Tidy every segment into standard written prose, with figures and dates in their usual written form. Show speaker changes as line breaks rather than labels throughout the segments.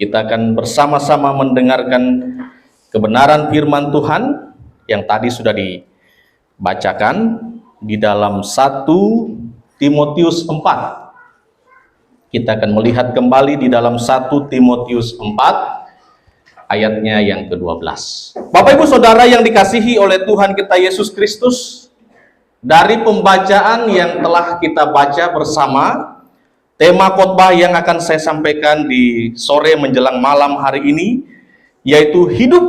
Kita akan bersama-sama mendengarkan kebenaran firman Tuhan yang tadi sudah dibacakan di dalam 1 Timotius 4. Kita akan melihat kembali di dalam 1 Timotius 4 ayatnya yang ke-12. Bapak Ibu Saudara yang dikasihi oleh Tuhan kita Yesus Kristus, dari pembacaan yang telah kita baca bersama, tema khotbah yang akan saya sampaikan di sore menjelang malam hari ini yaitu hidup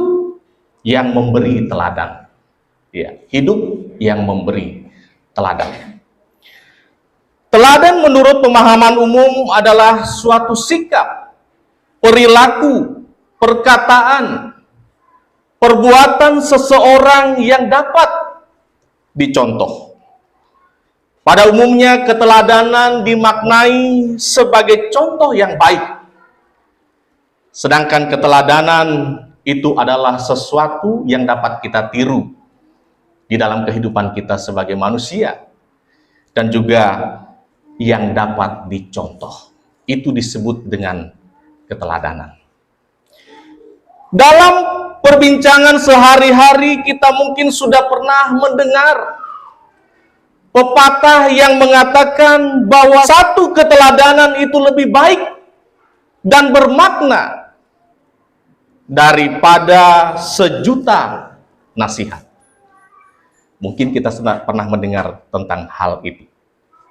yang memberi teladan. Ya, hidup yang memberi teladan. Teladan menurut pemahaman umum adalah suatu sikap, perilaku, perkataan, perbuatan seseorang yang dapat dicontoh. Pada umumnya keteladanan dimaknai sebagai contoh yang baik. Sedangkan keteladanan itu adalah sesuatu yang dapat kita tiru di dalam kehidupan kita sebagai manusia dan juga yang dapat dicontoh. Itu disebut dengan keteladanan. Dalam perbincangan sehari-hari kita mungkin sudah pernah mendengar pepatah yang mengatakan bahwa satu keteladanan itu lebih baik dan bermakna daripada sejuta nasihat. Mungkin kita pernah mendengar tentang hal itu.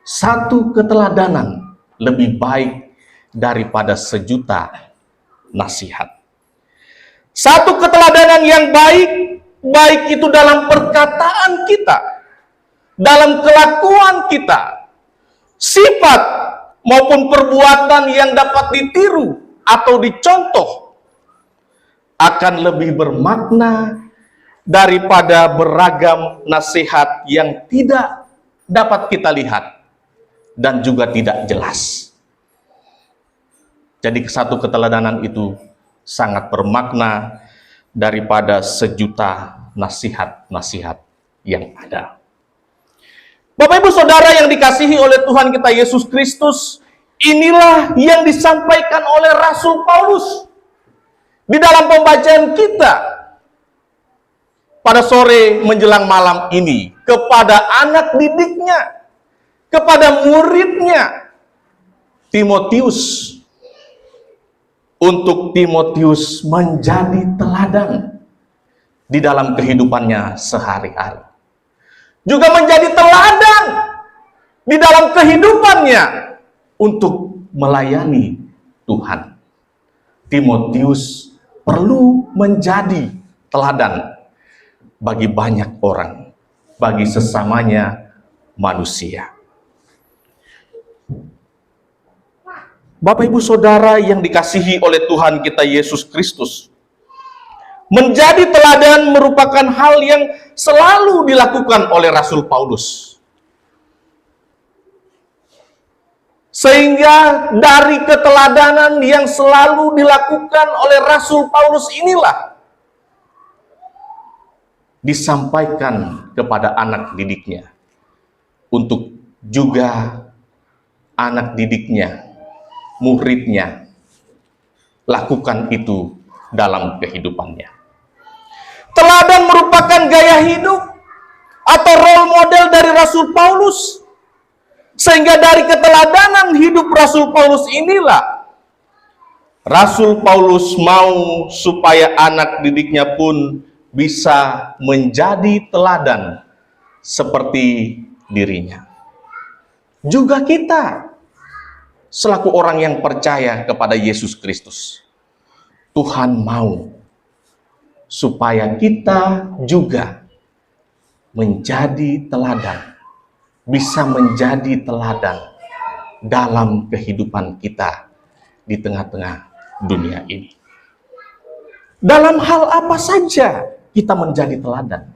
Satu keteladanan lebih baik daripada sejuta nasihat. Satu keteladanan yang baik, baik itu dalam perkataan kita, dalam kelakuan kita, sifat maupun perbuatan yang dapat ditiru atau dicontoh, akan lebih bermakna daripada beragam nasihat yang tidak dapat kita lihat dan juga tidak jelas. Jadi satu keteladanan itu sangat bermakna daripada sejuta nasihat-nasihat yang ada. Bapak Ibu Saudara yang dikasihi oleh Tuhan kita Yesus Kristus, inilah yang disampaikan oleh Rasul Paulus di dalam pembacaan kita pada sore menjelang malam ini kepada anak didiknya, kepada muridnya Timotius, untuk Timotius menjadi teladan di dalam kehidupannya sehari-hari. Juga menjadi teladan di dalam kehidupannya untuk melayani Tuhan. Timotius perlu menjadi teladan bagi banyak orang, bagi sesamanya manusia. Bapak Ibu Saudara yang dikasihi oleh Tuhan kita Yesus Kristus, menjadi teladan merupakan hal yang selalu dilakukan oleh Rasul Paulus. Sehingga dari keteladanan yang selalu dilakukan oleh Rasul Paulus inilah disampaikan kepada anak didiknya, untuk juga anak didiknya, muridnya, lakukan itu dalam kehidupannya. Teladan merupakan gaya hidup atau role model dari Rasul Paulus. Sehingga dari keteladanan hidup Rasul Paulus inilah Rasul Paulus mau supaya anak didiknya pun bisa menjadi teladan seperti dirinya. Juga kita selaku orang yang percaya kepada Yesus Kristus, Tuhan mau supaya kita juga menjadi teladan, bisa menjadi teladan dalam kehidupan kita di tengah-tengah dunia ini. Dalam hal apa saja kita menjadi teladan?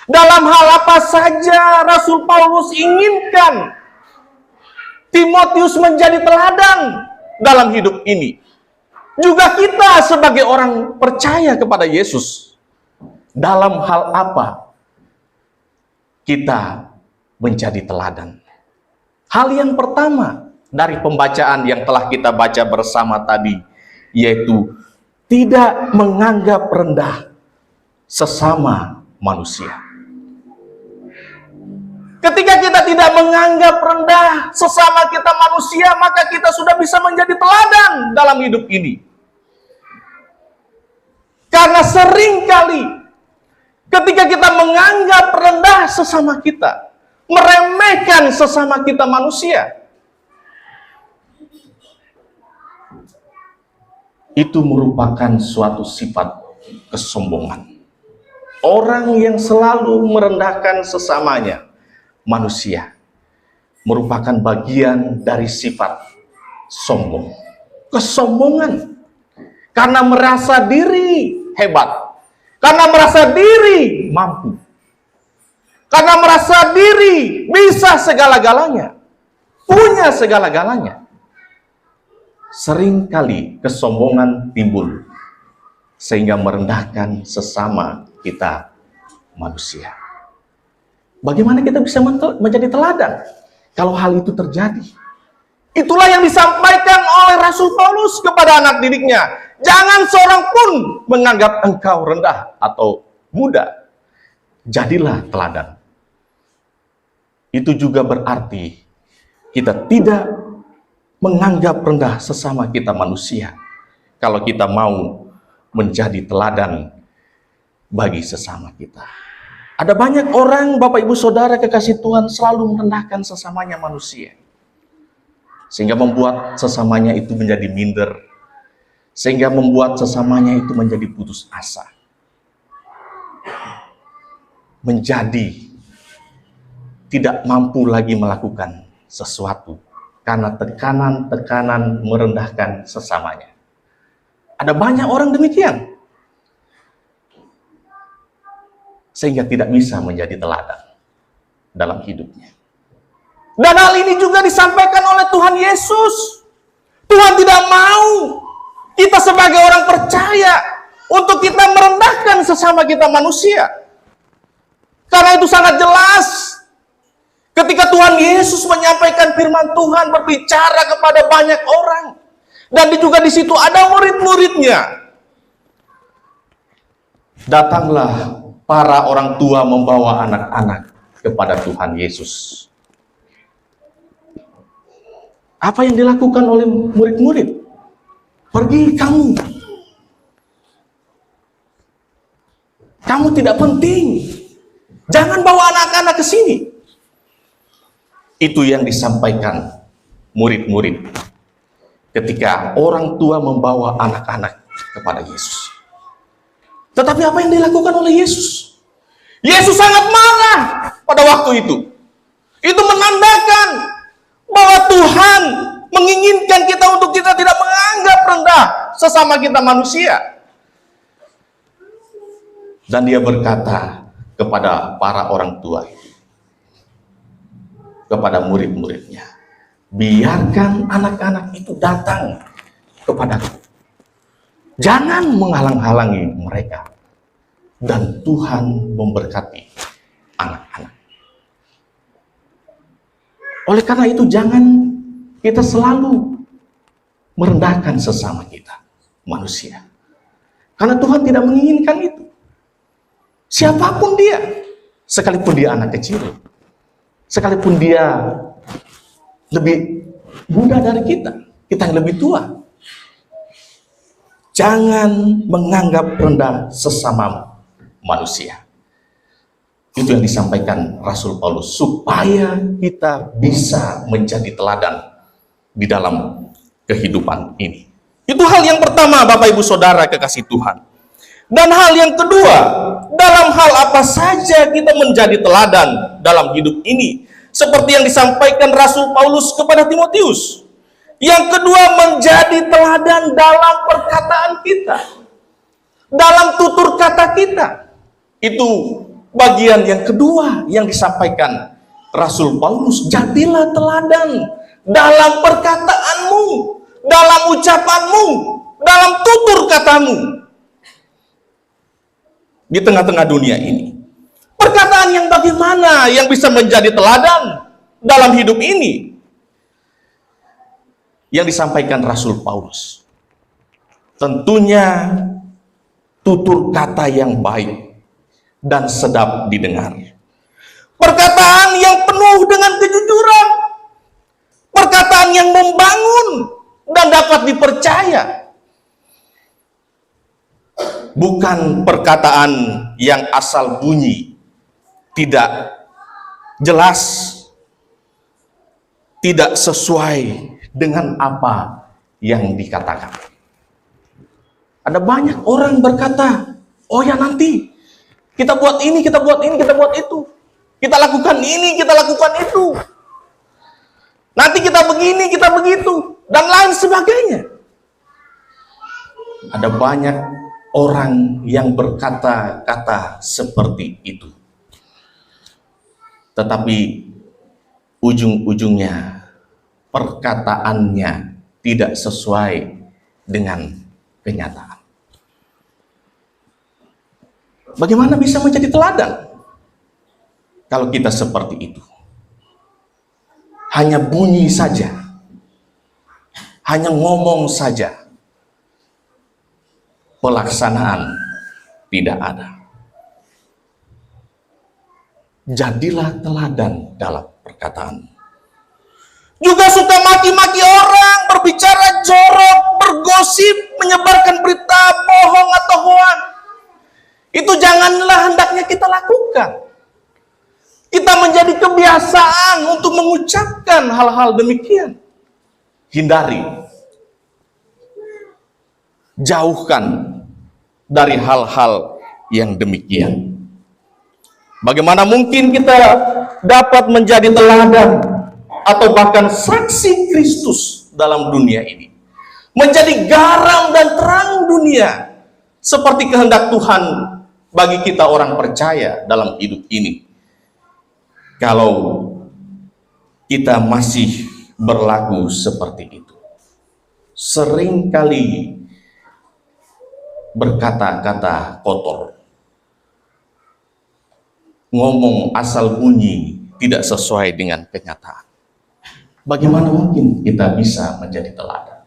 Dalam hal apa saja Rasul Paulus inginkan Timotius menjadi teladan dalam hidup ini? Juga kita sebagai orang percaya kepada Yesus, dalam hal apa kita menjadi teladan? Hal yang pertama dari pembacaan yang telah kita baca bersama tadi yaitu tidak menganggap rendah sesama manusia. Ketika kita tidak menganggap rendah sesama kita manusia, maka kita sudah bisa menjadi teladan dalam hidup ini. Karena seringkali ketika kita menganggap rendah sesama kita, meremehkan sesama kita manusia, itu merupakan suatu sifat kesombongan. Orang yang selalu merendahkan sesamanya manusia merupakan bagian dari sifat sombong. Kesombongan. Karena merasa diri hebat. Karena merasa diri mampu. Karena merasa diri bisa segala-galanya. Punya segala-galanya. Seringkali kesombongan timbul sehingga merendahkan sesama kita manusia. Bagaimana kita bisa menjadi teladan kalau hal itu terjadi? Itulah yang disampaikan oleh Rasul Paulus kepada anak didiknya. Jangan seorang pun menganggap engkau rendah atau muda. Jadilah teladan. Itu juga berarti kita tidak menganggap rendah sesama kita manusia. Kalau kita mau menjadi teladan bagi sesama kita. Ada banyak orang, Bapak Ibu Saudara kekasih Tuhan, selalu merendahkan sesamanya manusia. Sehingga membuat sesamanya itu menjadi minder. Sehingga membuat sesamanya itu menjadi putus asa. Menjadi tidak mampu lagi melakukan sesuatu. Karena tekanan-tekanan merendahkan sesamanya. Ada banyak orang demikian. Sehingga tidak bisa menjadi teladan dalam hidupnya. Dan hal ini juga disampaikan oleh Tuhan Yesus. Tuhan tidak mau kita sebagai orang percaya untuk kita merendahkan sesama kita manusia. Karena itu sangat jelas. Ketika Tuhan Yesus menyampaikan firman Tuhan, berbicara kepada banyak orang. Dan juga di situ ada murid-muridnya. Datanglah para orang tua membawa anak-anak kepada Tuhan Yesus. Apa yang dilakukan oleh murid-murid? Pergi kamu. Kamu tidak penting. Jangan bawa anak-anak ke sini. Itu yang disampaikan murid-murid ketika orang tua membawa anak-anak kepada Yesus. Tetapi apa yang dilakukan oleh Yesus? Yesus sangat marah pada waktu itu. Itu menandakan bahwa Tuhan menginginkan kita untuk kita tidak menganggap rendah sesama kita manusia. Dan dia berkata kepada para orang tua itu, kepada murid-muridnya, biarkan anak-anak itu datang kepadaku. Jangan menghalang-halangi mereka. Dan Tuhan memberkati anak-anak. Oleh karena itu jangan kita selalu merendahkan sesama kita, manusia. Karena Tuhan tidak menginginkan itu. Siapapun dia, sekalipun dia anak kecil, sekalipun dia lebih muda dari kita yang lebih tua. Jangan menganggap rendah sesama manusia. Itu yang disampaikan Rasul Paulus, supaya kita bisa menjadi teladan di dalam kehidupan ini. Itu hal yang pertama, Bapak Ibu Saudara kekasih Tuhan. Dan hal yang kedua, dalam hal apa saja kita menjadi teladan dalam hidup ini, seperti yang disampaikan Rasul Paulus kepada Timotius. Yang kedua, menjadi teladan dalam perkataan kita, dalam tutur kata kita. Itu bagian yang kedua yang disampaikan Rasul Paulus. Jadilah teladan dalam perkataanmu, dalam ucapanmu, dalam tutur katamu di tengah-tengah dunia ini. Perkataan yang bagaimana yang bisa menjadi teladan dalam hidup ini? Yang disampaikan Rasul Paulus. tentunya tutur kata yang baik dan sedap didengar. Perkataan yang penuh dengan kejujuran. Perkataan yang membangun dan dapat dipercaya. Bukan perkataan yang asal bunyi, tidak jelas, tidak sesuai dengan apa yang dikatakan. Ada banyak orang berkata, oh ya nanti kita buat ini, kita buat ini, kita buat itu. Kita lakukan ini, kita lakukan itu. Nanti kita begini, kita begitu, dan lain sebagainya. Ada banyak orang yang berkata-kata seperti itu. Tetapi ujung-ujungnya perkataannya tidak sesuai dengan kenyataan. Bagaimana bisa menjadi teladan kalau kita seperti itu? Hanya bunyi saja, hanya ngomong saja, pelaksanaan tidak ada. Jadilah teladan dalam perkataan. Juga suka maki-maki orang, berbicara jorok, bergosip, menyebarkan berita bohong atau hoax. Itu janganlah hendaknya kita lakukan. Kita menjadi kebiasaan untuk mengucapkan hal-hal demikian. Hindari. Jauhkan dari hal-hal yang demikian. Bagaimana mungkin kita dapat menjadi teladan atau bahkan saksi Kristus dalam dunia ini? Menjadi garam dan terang dunia seperti kehendak Tuhan bagi kita orang percaya dalam hidup ini. Kalau kita masih berlaku seperti itu, seringkali berkata-kata kotor, ngomong asal bunyi, tidak sesuai dengan kenyataan. Bagaimana mungkin kita bisa menjadi teladan?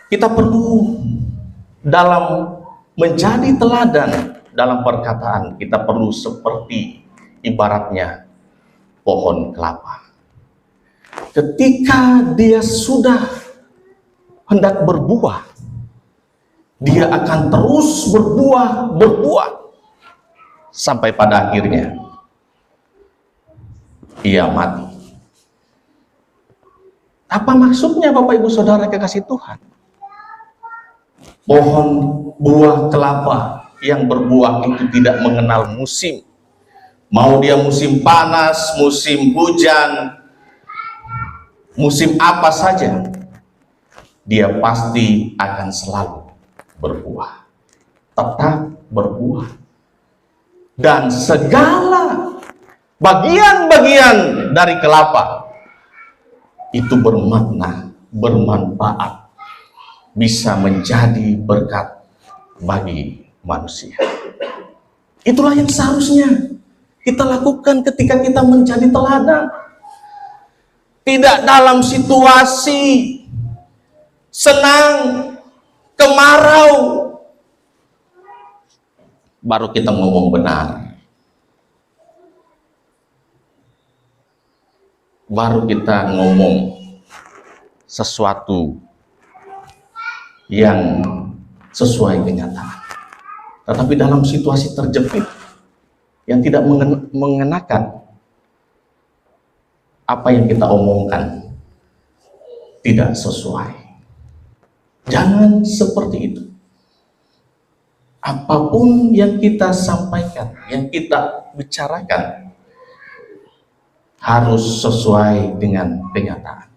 Kita perlu dalam menjadi teladan dalam perkataan, kita perlu seperti ibaratnya pohon kelapa. Ketika dia sudah hendak berbuah, dia akan terus berbuah sampai pada akhirnya ia mati. Apa maksudnya Bapak Ibu Saudara kekasih Tuhan? Pohon buah kelapa yang berbuah itu tidak mengenal musim. Mau dia musim panas, musim hujan, musim apa saja, dia pasti akan selalu berbuah. Tetap berbuah. Dan segala bagian-bagian dari kelapa itu bermakna, bermanfaat, bisa menjadi berkat bagi manusia. Itulah yang seharusnya kita lakukan ketika kita menjadi teladan. Tidak dalam situasi senang, kemarau, baru kita ngomong benar. Baru kita ngomong sesuatu yang sesuai kenyataan. Tetapi dalam situasi terjepit yang tidak mengenakan apa yang kita omongkan tidak sesuai. Jangan seperti itu. Apapun yang kita sampaikan, yang kita bicarakan harus sesuai dengan kenyataan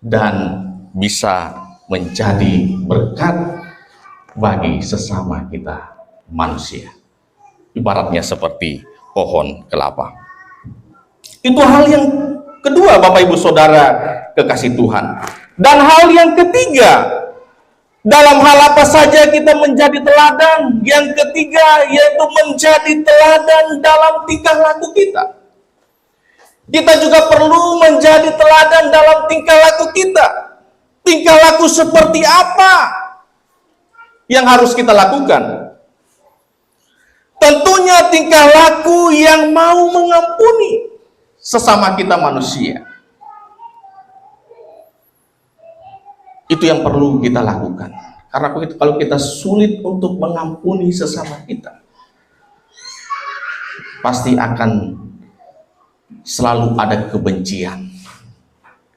dan bisa menjadi berkat bagi sesama kita manusia. Ibaratnya seperti pohon kelapa. Itu hal yang kedua, Bapak Ibu Saudara kekasih Tuhan. Dan hal yang ketiga, dalam hal apa saja kita menjadi teladan? Yang ketiga yaitu menjadi teladan dalam tingkah laku kita. Kita juga perlu menjadi teladan dalam tingkah laku kita. Tingkah laku seperti apa yang harus kita lakukan? Tentunya tingkah laku yang mau mengampuni sesama kita manusia. Itu yang perlu kita lakukan. Karena kalau kita sulit untuk mengampuni sesama kita, pasti akan selalu ada kebencian.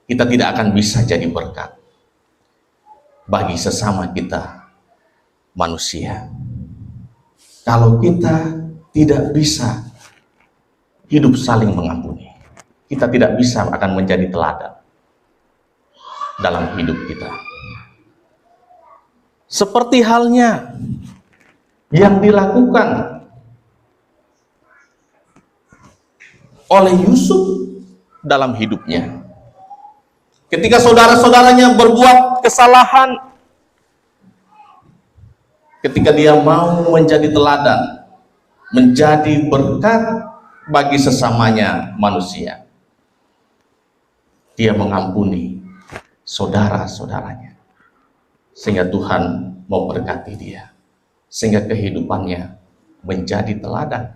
Kita tidak akan bisa jadi berkat bagi sesama kita manusia. Kalau kita tidak bisa hidup saling mengampuni, kita tidak bisa akan menjadi teladan dalam hidup kita. Seperti halnya yang dilakukan oleh Yusuf dalam hidupnya. Ketika saudara-saudaranya berbuat kesalahan, ketika dia mau menjadi teladan, menjadi berkat bagi sesamanya manusia, dia mengampuni saudara-saudaranya, sehingga Tuhan memberkati dia, sehingga kehidupannya menjadi teladan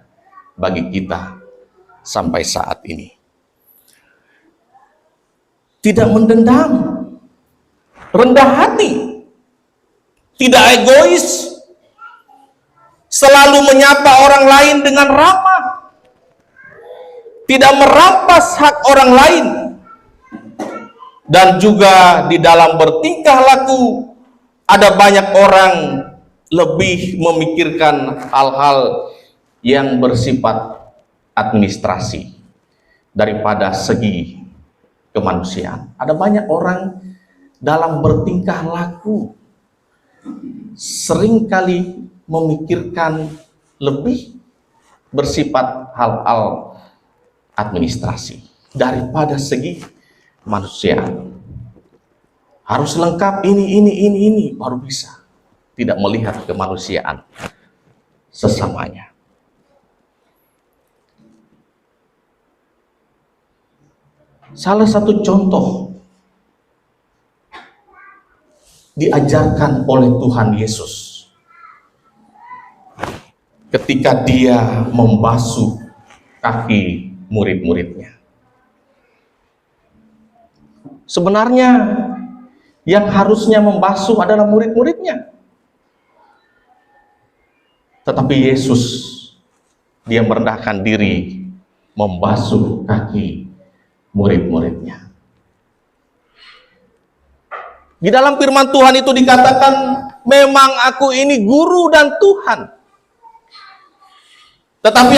bagi kita sampai saat ini. Tidak mendendam, rendah hati, tidak egois, selalu menyapa orang lain dengan ramah, tidak merampas hak orang lain, dan juga di dalam bertingkah laku ada banyak orang lebih memikirkan hal-hal yang bersifat administrasi daripada segi kemanusiaan. Ada banyak orang dalam bertingkah laku seringkali memikirkan lebih bersifat hal-hal administrasi daripada segi kemanusiaan. Harus lengkap ini baru bisa. Tidak melihat kemanusiaan sesamanya. Salah satu contoh diajarkan oleh Tuhan Yesus ketika dia membasuh kaki murid-muridnya. Sebenarnya yang harusnya membasuh adalah murid-muridnya. Tetapi Yesus, dia merendahkan diri membasuh kaki murid-muridnya. Di dalam firman Tuhan itu dikatakan, memang aku ini guru dan Tuhan, tetapi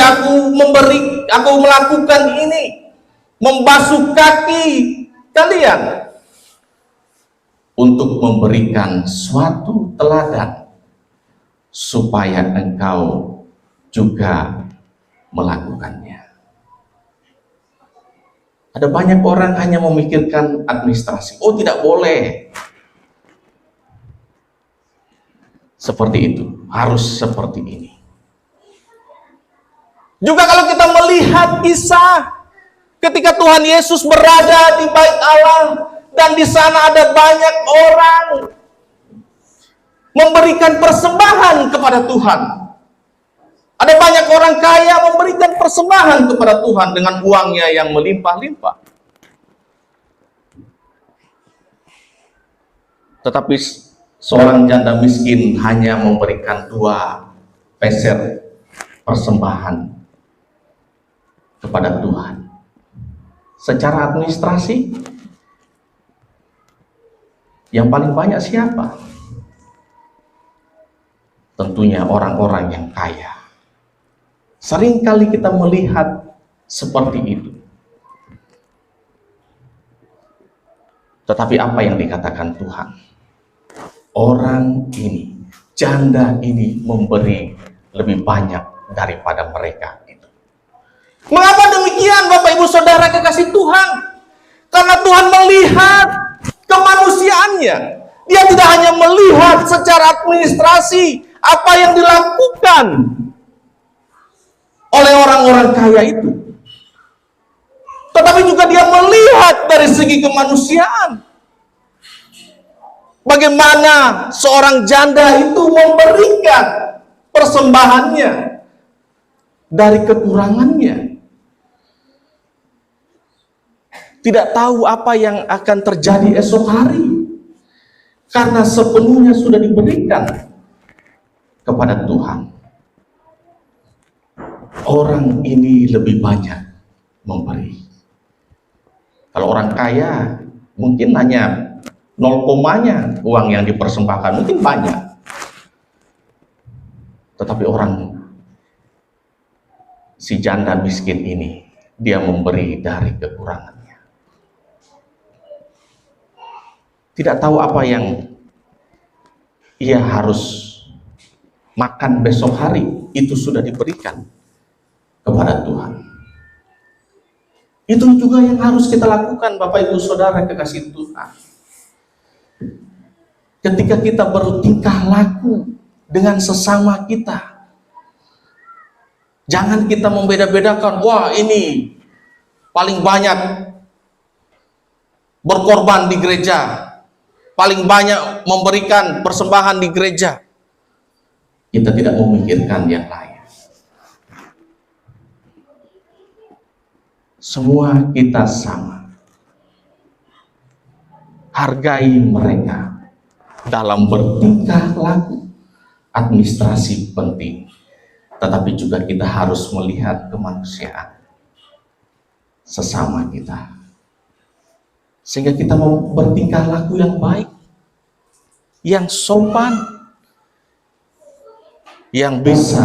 aku melakukan ini, membasuh kaki kalian, untuk memberikan suatu teladan supaya engkau juga melakukannya. Ada banyak orang hanya memikirkan administrasi. Oh, tidak boleh seperti itu, harus seperti ini. Juga kalau kita melihat kisah ketika Tuhan Yesus berada di Bait Allah, dan di sana ada banyak orang memberikan persembahan kepada Tuhan. Ada banyak orang kaya memberikan persembahan kepada Tuhan dengan uangnya yang melimpah-limpah. Tetapi seorang janda miskin hanya memberikan 2 peser persembahan kepada Tuhan. Secara administrasi, yang paling banyak siapa? Tentunya orang-orang yang kaya. Seringkali kita melihat seperti itu. Tetapi apa yang dikatakan Tuhan? Orang ini, janda ini memberi lebih banyak daripada mereka itu. Mengapa demikian, Bapak Ibu Saudara kekasih Tuhan? Karena Tuhan melihat kemanusiaannya. Dia tidak hanya melihat secara administrasi apa yang dilakukan oleh orang-orang kaya itu, tetapi juga dia melihat dari segi kemanusiaan. Bagaimana seorang janda itu memberikan persembahannya dari kekurangannya. Tidak tahu apa yang akan terjadi esok hari, karena sepenuhnya sudah diberikan kepada Tuhan. Orang ini lebih banyak memberi. Kalau orang kaya mungkin hanya 0 komanya uang yang dipersembahkan, mungkin banyak. Tetapi si janda miskin ini, dia memberi dari kekurangannya. Tidak tahu apa yang ia harus makan besok hari, itu sudah diberikan kepada Tuhan. Itu juga yang harus kita lakukan, Bapak Ibu Saudara kekasih Tuhan. Ketika kita bertingkah laku dengan sesama kita, jangan kita membeda-bedakan, wah ini paling banyak berkorban di gereja, paling banyak memberikan persembahan di gereja. Kita tidak memikirkan yang lain. Semua kita sama. Hargai mereka dalam bertingkah laku. Administrasi penting, tetapi juga kita harus melihat kemanusiaan sesama kita, sehingga kita mau bertingkah laku yang baik, yang sopan, yang bisa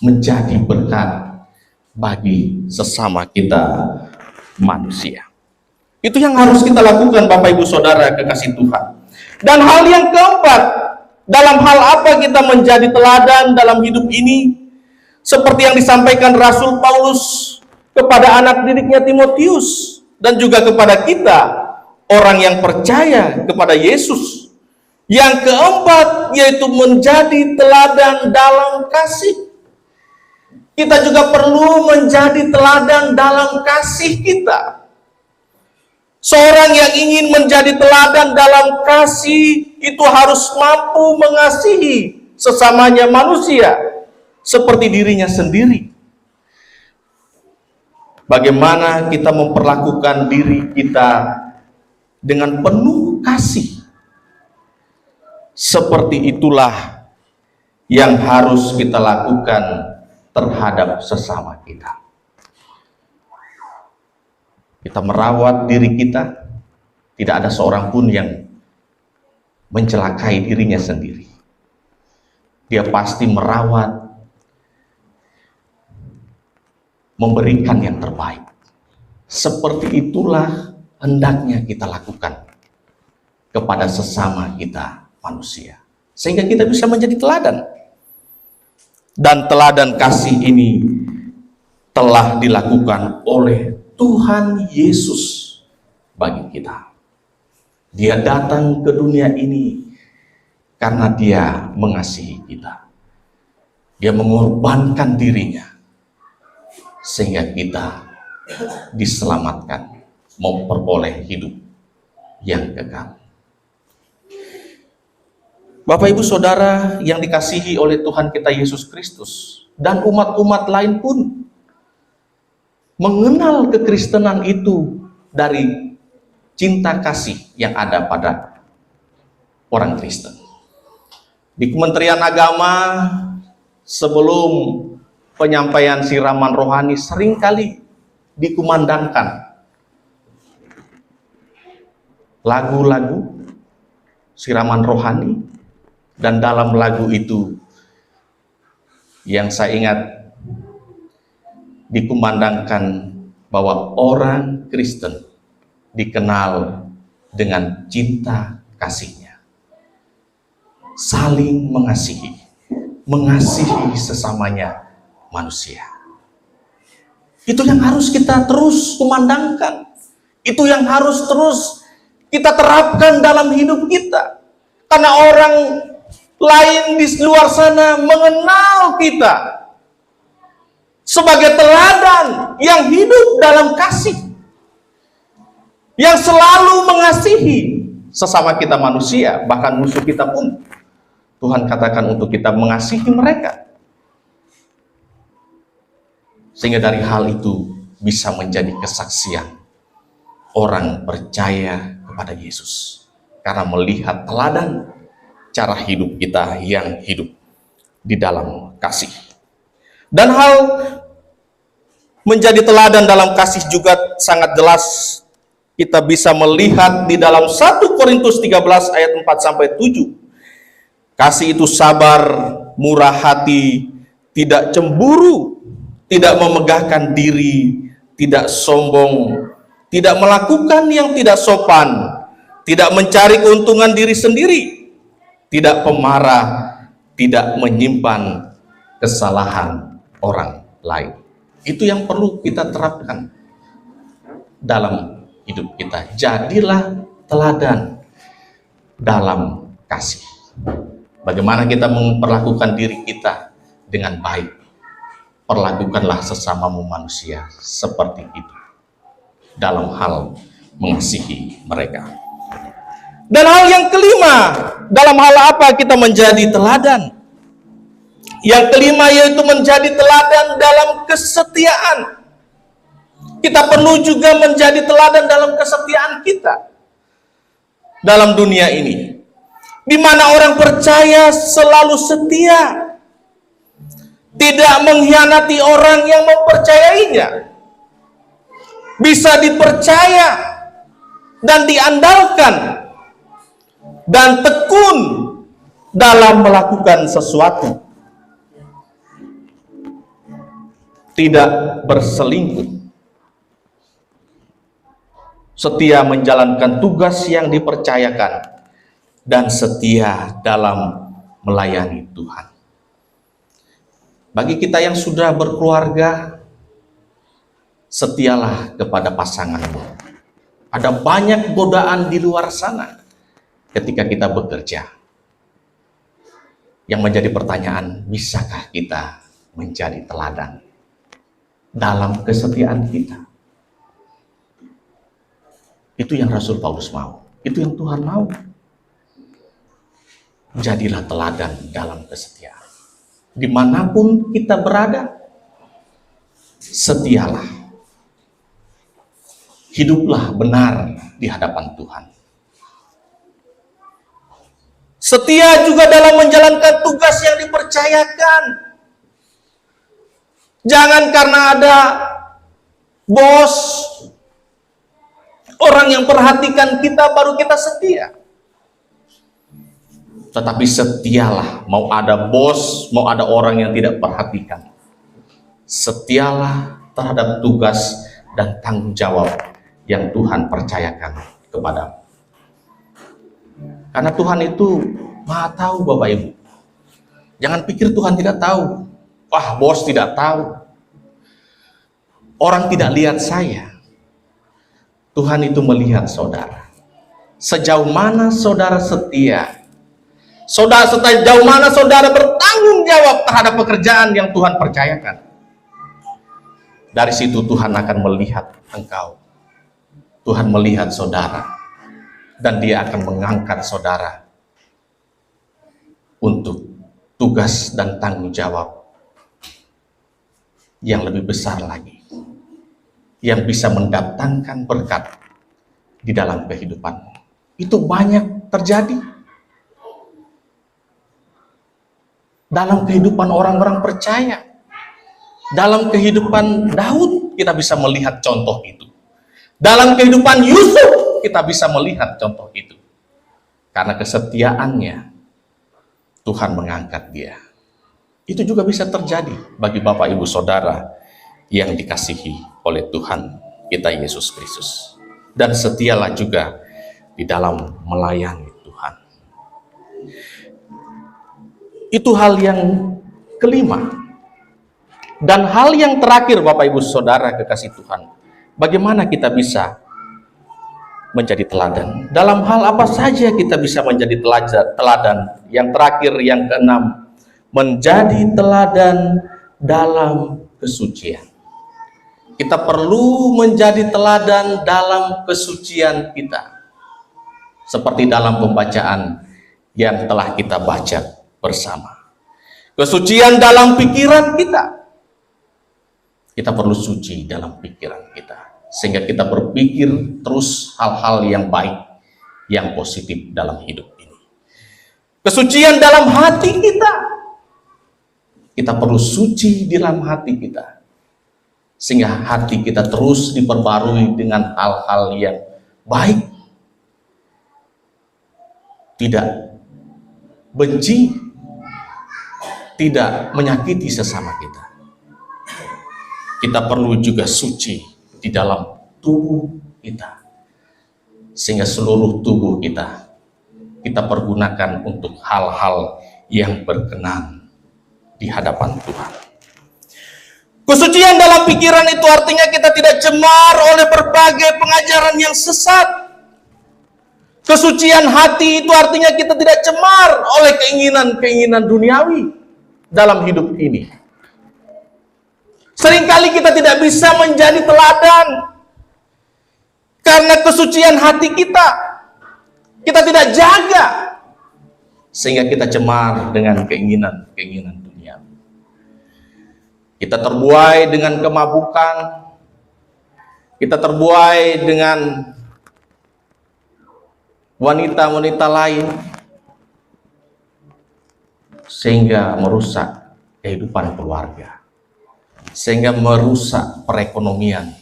menjadi berkat bagi sesama kita manusia. Itu yang harus kita lakukan, Bapak Ibu Saudara kekasih Tuhan. Dan hal yang keempat, dalam hal apa kita menjadi teladan dalam hidup ini? Seperti yang disampaikan Rasul Paulus kepada anak didiknya Timotius, dan juga kepada kita, orang yang percaya kepada Yesus. Yang keempat, yaitu menjadi teladan dalam kasih. Kita juga perlu menjadi teladan dalam kasih kita. Seorang yang ingin menjadi teladan dalam kasih, itu harus mampu mengasihi sesamanya manusia seperti dirinya sendiri. Bagaimana kita memperlakukan diri kita dengan penuh kasih, seperti itulah yang harus kita lakukan terhadap sesama kita. Kita merawat diri kita, tidak ada seorang pun yang mencelakai dirinya sendiri. Dia pasti merawat, memberikan yang terbaik. Seperti itulah hendaknya kita lakukan kepada sesama kita manusia, sehingga kita bisa menjadi teladan. Dan teladan kasih ini telah dilakukan oleh Tuhan Yesus bagi kita. Dia datang ke dunia ini karena Dia mengasihi kita. Dia mengorbankan dirinya sehingga kita diselamatkan, memperoleh hidup yang kekal. Bapak Ibu Saudara yang dikasihi oleh Tuhan kita Yesus Kristus, dan umat-umat lain pun mengenal kekristenan itu dari cinta kasih yang ada pada orang Kristen. Di Kementerian Agama, sebelum penyampaian siraman rohani, seringkali dikumandangkan lagu-lagu siraman rohani, dan dalam lagu itu yang saya ingat dikumandangkan bahwa orang Kristen dikenal dengan cinta kasihnya, saling mengasihi, mengasihi sesamanya manusia. Itu yang harus kita terus kumandangkan, itu yang harus terus kita terapkan dalam hidup kita, karena orang lain di luar sana mengenal kita sebagai teladan yang hidup dalam kasih, yang selalu mengasihi sesama kita manusia, bahkan musuh kita pun Tuhan katakan untuk kita mengasihi mereka. Sehingga dari hal itu bisa menjadi kesaksian orang percaya kepada Yesus karena melihat teladan cara hidup kita yang hidup di dalam kasih. Dan hal menjadi teladan dalam kasih juga sangat jelas kita bisa melihat di dalam 1 Korintus 13 ayat 4 sampai 7. Kasih itu sabar, murah hati, tidak cemburu, tidak memegahkan diri, tidak sombong, tidak melakukan yang tidak sopan, tidak mencari keuntungan diri sendiri, tidak pemarah, tidak menyimpan kesalahan orang lain. Itu yang perlu kita terapkan dalam hidup kita. Jadilah teladan dalam kasih. Bagaimana kita memperlakukan diri kita dengan baik. Perlakukanlah sesamamu manusia seperti itu dalam hal mengasihi mereka. Dan hal yang kelima, dalam hal apa kita menjadi teladan? Yang kelima yaitu menjadi teladan dalam kesetiaan. Kita perlu juga menjadi teladan dalam kesetiaan kita dalam dunia ini, di mana orang percaya selalu setia, tidak mengkhianati orang yang mempercayainya, bisa dipercaya dan diandalkan, dan tekun dalam melakukan sesuatu, tidak berselingkuh, setia menjalankan tugas yang dipercayakan, dan setia dalam melayani Tuhan. Bagi kita yang sudah berkeluarga, setialah kepada pasanganmu. Ada banyak godaan di luar sana ketika kita bekerja. Yang menjadi pertanyaan, bisakah kita menjadi teladan dalam kesetiaan kita? Itu yang Rasul Paulus mau. Itu yang Tuhan mau. Jadilah teladan dalam kesetiaan. Dimanapun kita berada, setialah. Hiduplah benar di hadapan Tuhan. Setia juga dalam menjalankan tugas yang dipercayakan. Jangan karena ada bos, orang yang perhatikan kita baru kita setia. Tetapi setialah, mau ada bos, mau ada orang yang tidak perhatikan. Setialah terhadap tugas dan tanggung jawab yang Tuhan percayakan kepadamu. Karena Tuhan itu Maha tahu, Bapak Ibu. Jangan pikir Tuhan tidak tahu. Wah, bos tidak tahu. Orang tidak lihat saya. Tuhan itu melihat saudara. Sejauh mana saudara setia. Sejauh mana saudara bertanggung jawab terhadap pekerjaan yang Tuhan percayakan. Dari situ Tuhan akan melihat engkau. Tuhan melihat saudara. Dan Dia akan mengangkat saudara untuk tugas dan tanggung jawab yang lebih besar lagi. Yang bisa mendatangkan berkat di dalam kehidupanmu. Itu banyak terjadi. Dalam kehidupan orang-orang percaya, dalam kehidupan Daud kita bisa melihat contoh itu. Dalam kehidupan Yusuf kita bisa melihat contoh itu. Karena kesetiaannya Tuhan mengangkat dia. Itu juga bisa terjadi bagi Bapak Ibu Saudara yang dikasihi oleh Tuhan kita Yesus Kristus. Dan setialah juga di dalam melayani Tuhan. Itu hal yang kelima. Dan hal yang terakhir Bapak Ibu Saudara kekasih Tuhan, bagaimana kita bisa menjadi teladan? Dalam hal apa saja kita bisa menjadi teladan? Yang terakhir, yang keenam, menjadi teladan dalam kesucian. Kita perlu menjadi teladan dalam kesucian kita. seperti dalam pembacaan yang telah kita baca bersama. Kesucian dalam pikiran kita. Kita perlu suci dalam pikiran kita, sehingga kita berpikir terus hal-hal yang baik, yang positif dalam hidup ini. Kesucian dalam hati kita. Kita perlu suci di dalam hati kita, sehingga hati kita terus diperbarui dengan hal-hal yang baik, tidak benci, tidak menyakiti sesama kita. Kita perlu juga suci di dalam tubuh kita, sehingga seluruh tubuh kita pergunakan untuk hal-hal yang berkenan di hadapan Tuhan. Kesucian dalam pikiran itu artinya kita tidak cemar oleh berbagai pengajaran yang sesat. Kesucian hati itu artinya kita tidak cemar oleh keinginan-keinginan duniawi dalam hidup ini. Seringkali kita tidak bisa menjadi teladan karena kesucian hati kita tidak jaga, sehingga kita cemar dengan keinginan-keinginan dunia. Kita terbuai dengan kemabukan, kita terbuai dengan wanita-wanita lain, sehingga merusak kehidupan keluarga, sehingga merusak perekonomian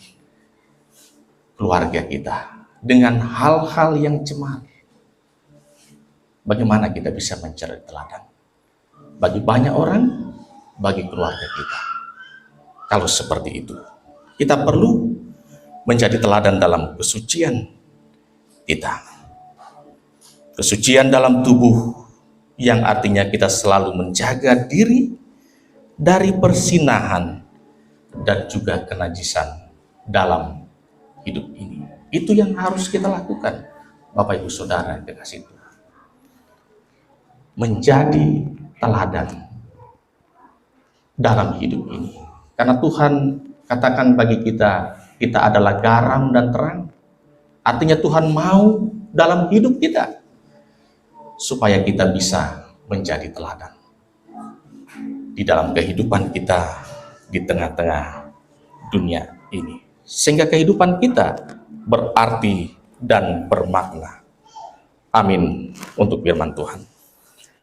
keluarga kita dengan hal-hal yang cemar. Bagaimana kita bisa mencari teladan bagi banyak orang, bagi keluarga kita? Kalau seperti itu, kita perlu menjadi teladan dalam kesucian kita. Kesucian dalam tubuh, yang artinya kita selalu menjaga diri dari persinahan dan juga kenajisan dalam hidup ini. Itu yang harus kita lakukan, Bapak Ibu Saudara yang kekasih Tuhan. Menjadi teladan dalam hidup ini. Karena Tuhan katakan bagi kita, kita adalah garam dan terang. Artinya Tuhan mau dalam hidup kita, supaya kita bisa menjadi teladan di dalam kehidupan kita di tengah-tengah dunia ini, sehingga kehidupan kita berarti dan bermakna. Amin untuk firman Tuhan.